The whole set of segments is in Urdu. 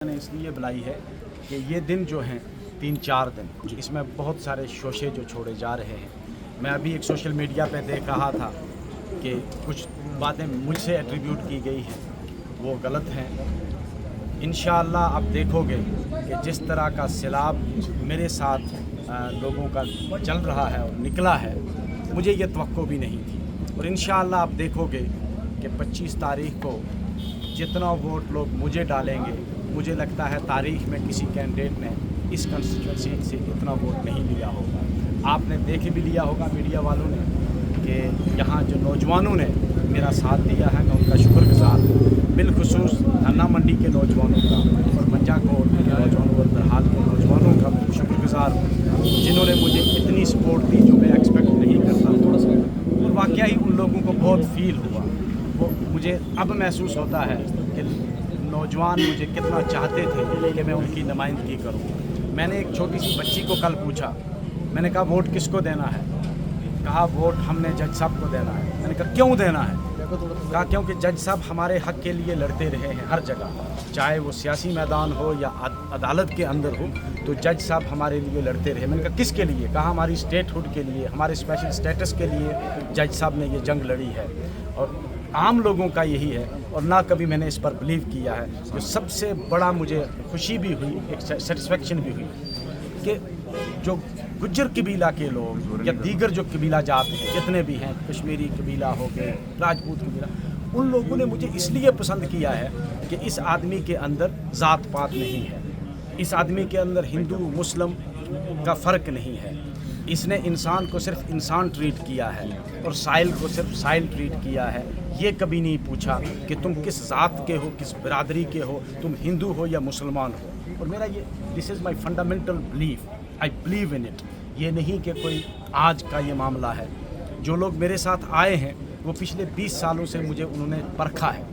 نے اس لیے بلائی ہے کہ یہ دن جو ہیں 3-4 دن اس میں بہت سارے شوشے جو چھوڑے جا رہے ہیں. میں ابھی ایک سوشل میڈیا پہ دیکھ رہا تھا کہ کچھ باتیں مجھ سے ایٹریبیوٹ کی گئی ہیں وہ غلط ہیں. انشاءاللہ آپ دیکھو گے کہ جس طرح کا سیلاب میرے ساتھ لوگوں کا چل رہا ہے اور نکلا ہے, مجھے یہ توقع بھی نہیں تھی. اور انشاءاللہ آپ دیکھو گے کہ 25 تاریخ کو جتنا ووٹ لوگ مجھے ڈالیں گے, مجھے لگتا ہے تاریخ میں کسی کینڈیڈیٹ نے اس کنسٹیٹوئنسی سے اتنا ووٹ نہیں لیا ہوگا. آپ نے دیکھ بھی لیا ہوگا میڈیا والوں نے کہ یہاں جو نوجوانوں نے میرا ساتھ دیا ہے, میں ان کا شکر گزار ہوں. بالخصوص دھنا منڈی کے نوجوانوں کا اور منجا کوٹ کے نوجوانوں اور برحال کے نوجوانوں کا میں شکر گزار ہوں جنہوں نے مجھے اتنی سپورٹ دی جو میں ایکسپیکٹ نہیں کرتا تھا. اور واقعی ان لوگوں کو بہت فیل ہوا. وہ مجھے اب محسوس ہوتا ہے کہ نوجوان مجھے کتنا چاہتے تھے کہ میں ان کی نمائندگی کروں. میں نے ایک چھوٹی سی بچی کو کل پوچھا, میں نے کہا ووٹ کس کو دینا ہے؟ کہا ووٹ ہم نے جج صاحب کو دینا ہے. میں نے کہا کیوں دینا ہے؟ کہا کیونکہ جج صاحب ہمارے حق کے لیے لڑتے رہے ہیں ہر جگہ, چاہے وہ سیاسی میدان ہو یا عدالت کے اندر ہو, تو جج صاحب ہمارے لیے لڑتے رہے. میں نے کہا کس کے لیے؟ کہا ہماری اسٹیٹ ہوڈ کے لیے, ہمارے اسپیشل اسٹیٹس کے لیے جج صاحب نے یہ جنگ لڑی ہے. اور عام لوگوں کا یہی ہے, اور نہ کبھی میں نے اس پر بلیو کیا ہے. جو سب سے بڑا مجھے خوشی بھی ہوئی, ایک سیٹسفیکشن بھی ہوئی کہ جو گجر قبیلہ کے لوگ یا دیگر جو قبیلہ جات ہیں جتنے بھی ہیں, کشمیری قبیلہ ہو گئے, راجپوت قبیلہ, ان لوگوں نے مجھے اس لیے پسند کیا ہے کہ اس آدمی کے اندر ذات پات نہیں ہے, اس آدمی کے اندر ہندو مسلم کا فرق نہیں ہے. اس نے انسان کو صرف انسان ٹریٹ کیا ہے اور سائل کو صرف سائل ٹریٹ کیا ہے. یہ کبھی نہیں پوچھا کہ تم کس ذات کے ہو, کس برادری کے ہو, تم ہندو ہو یا مسلمان ہو. اور میرا یہ this is my fundamental belief, I believe in it. یہ نہیں کہ کوئی آج کا یہ معاملہ ہے. جو لوگ میرے ساتھ آئے ہیں وہ پچھلے 20 سالوں سے مجھے انہوں نے پرکھا ہے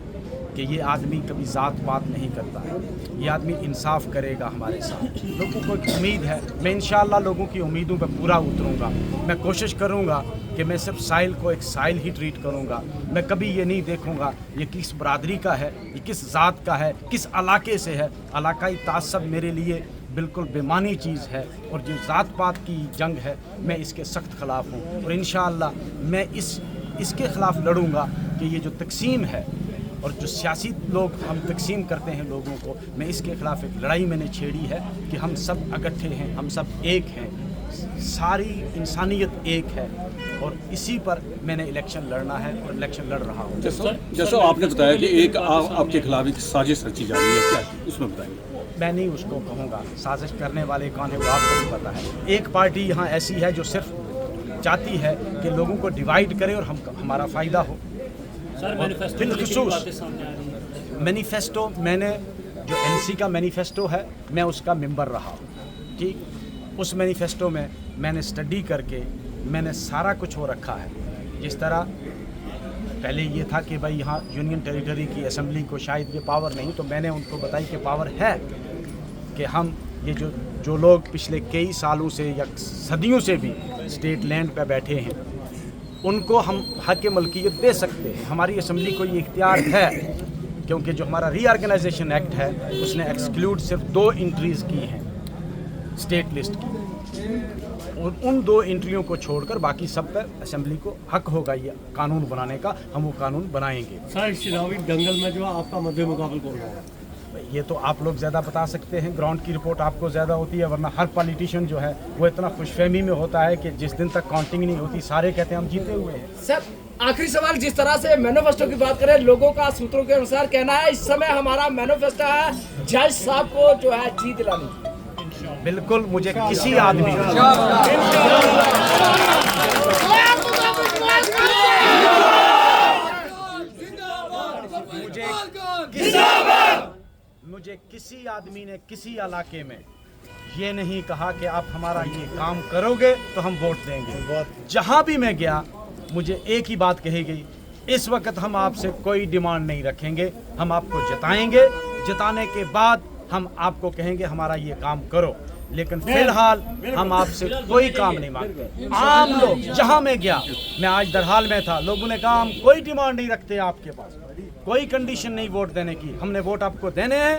کہ یہ آدمی کبھی ذات پات نہیں کرتا ہے, یہ آدمی انصاف کرے گا ہمارے ساتھ. لوگوں کو ایک امید ہے, میں انشاءاللہ لوگوں کی امیدوں پہ پورا اتروں گا. میں کوشش کروں گا کہ میں صرف سائل کو ایک سائل ہی ٹریٹ کروں گا. میں کبھی یہ نہیں دیکھوں گا یہ کس برادری کا ہے, یہ کس ذات کا ہے, کس علاقے سے ہے. علاقائی تعصب میرے لیے بالکل بے معنی چیز ہے, اور جو ذات پات کی جنگ ہے میں اس کے سخت خلاف ہوں. اور انشاءاللہ میں اس کے خلاف لڑوں گا کہ یہ جو تقسیم ہے اور جو سیاسی لوگ ہم تقسیم کرتے ہیں لوگوں کو, میں اس کے خلاف ایک لڑائی میں نے چھیڑی ہے کہ ہم سب اکٹھے ہیں, ہم سب ایک ہیں, ساری انسانیت ایک ہے. اور اسی پر میں نے الیکشن لڑنا ہے اور الیکشن لڑ رہا ہوں. جیسا آپ نے بتایا کہ ایک آپ کے خلاف ایک سازش رچی جا رہی ہے, کیا اس میں بتائیے. میں نہیں اس کو کہوں گا سازش کرنے والے کون ہے وہ آپ کو بھی پتہ ہے. ایک پارٹی یہاں ایسی ہے جو صرف چاہتی ہے کہ لوگوں کو ڈیوائیڈ کرے اور ہمارا فائدہ ہو. بالخصوص مینیفیسٹو, میں نے جو NC کا مینیفیسٹو ہے میں اس کا ممبر رہا ہوں. ٹھیک, اس مینیفیسٹو میں میں نے اسٹڈی کر کے میں نے سارا کچھ وہ رکھا ہے. جس طرح پہلے یہ تھا کہ بھائی یہاں یونین ٹیریٹری کی اسمبلی کو شاید یہ پاور نہیں, تو میں نے ان کو بتائی کہ پاور ہے کہ ہم یہ جو لوگ پچھلے کئی سالوں سے یا صدیوں سے بھی اسٹیٹ لینڈ پہ بیٹھے ہیں ان کو ہم حق ملکیت دے سکتے ہیں. ہماری اسمبلی کو یہ اختیار ہے کیونکہ جو ہمارا ری آرگنائزیشن ایکٹ ہے اس نے ایکسکلوڈ صرف 2 انٹریز کی ہیں اسٹیٹ لسٹ کی, اور ان 2 انٹریوں کو چھوڑ کر باقی سب پر اسمبلی کو حق ہوگا یہ قانون بنانے کا. ہم وہ قانون بنائیں گے. سر چناوی دنگل میں جو آپ کا مد مقابل کون رہا ہے؟ یہ تو آپ لوگ زیادہ بتا سکتے ہیں, گراؤنڈ کی رپورٹ آپ کو زیادہ ہوتی ہے, ورنہ ہر پالیٹیشین جو ہے وہ اتنا خوش فہمی میں ہوتا ہے کہ جس دن تک کاؤنٹنگ نہیں ہوتی سارے کہتے ہیں ہم جیتے ہوئے ہیں. سر آخری سوال, جس طرح سے مینیفیسٹو کی بات کریں, لوگوں کا سوتروں کے انوسار کہنا ہے اس سمے ہمارا مینیفیسٹو ہے جج صاحب کو جو ہے جیت دلانی. بالکل, مجھے کسی آدمی مجھے کسی آدمی نے کسی علاقے میں یہ نہیں کہا کہ آپ ہمارا یہ کام کرو گے تو ہم ووٹ دیں گے. جہاں بھی میں گیا مجھے ایک ہی بات کہی گئی, اس وقت ہم آپ سے کوئی ڈیمانڈ نہیں رکھیں گے, ہم آپ کو جتائیں گے, جتانے کے بعد ہم آپ کو کہیں گے ہمارا یہ کام کرو, لیکن فی الحال ہم آپ سے کوئی کام نہیں مانگتے. عام لوگ جہاں میں گیا, میں آج درحال میں تھا, لوگوں نے کہا ہم کوئی ڈیمانڈ نہیں رکھتے آپ کے پاس, کوئی کنڈیشن نہیں ووٹ دینے کی, ہم نے ووٹ آپ کو دینے ہیں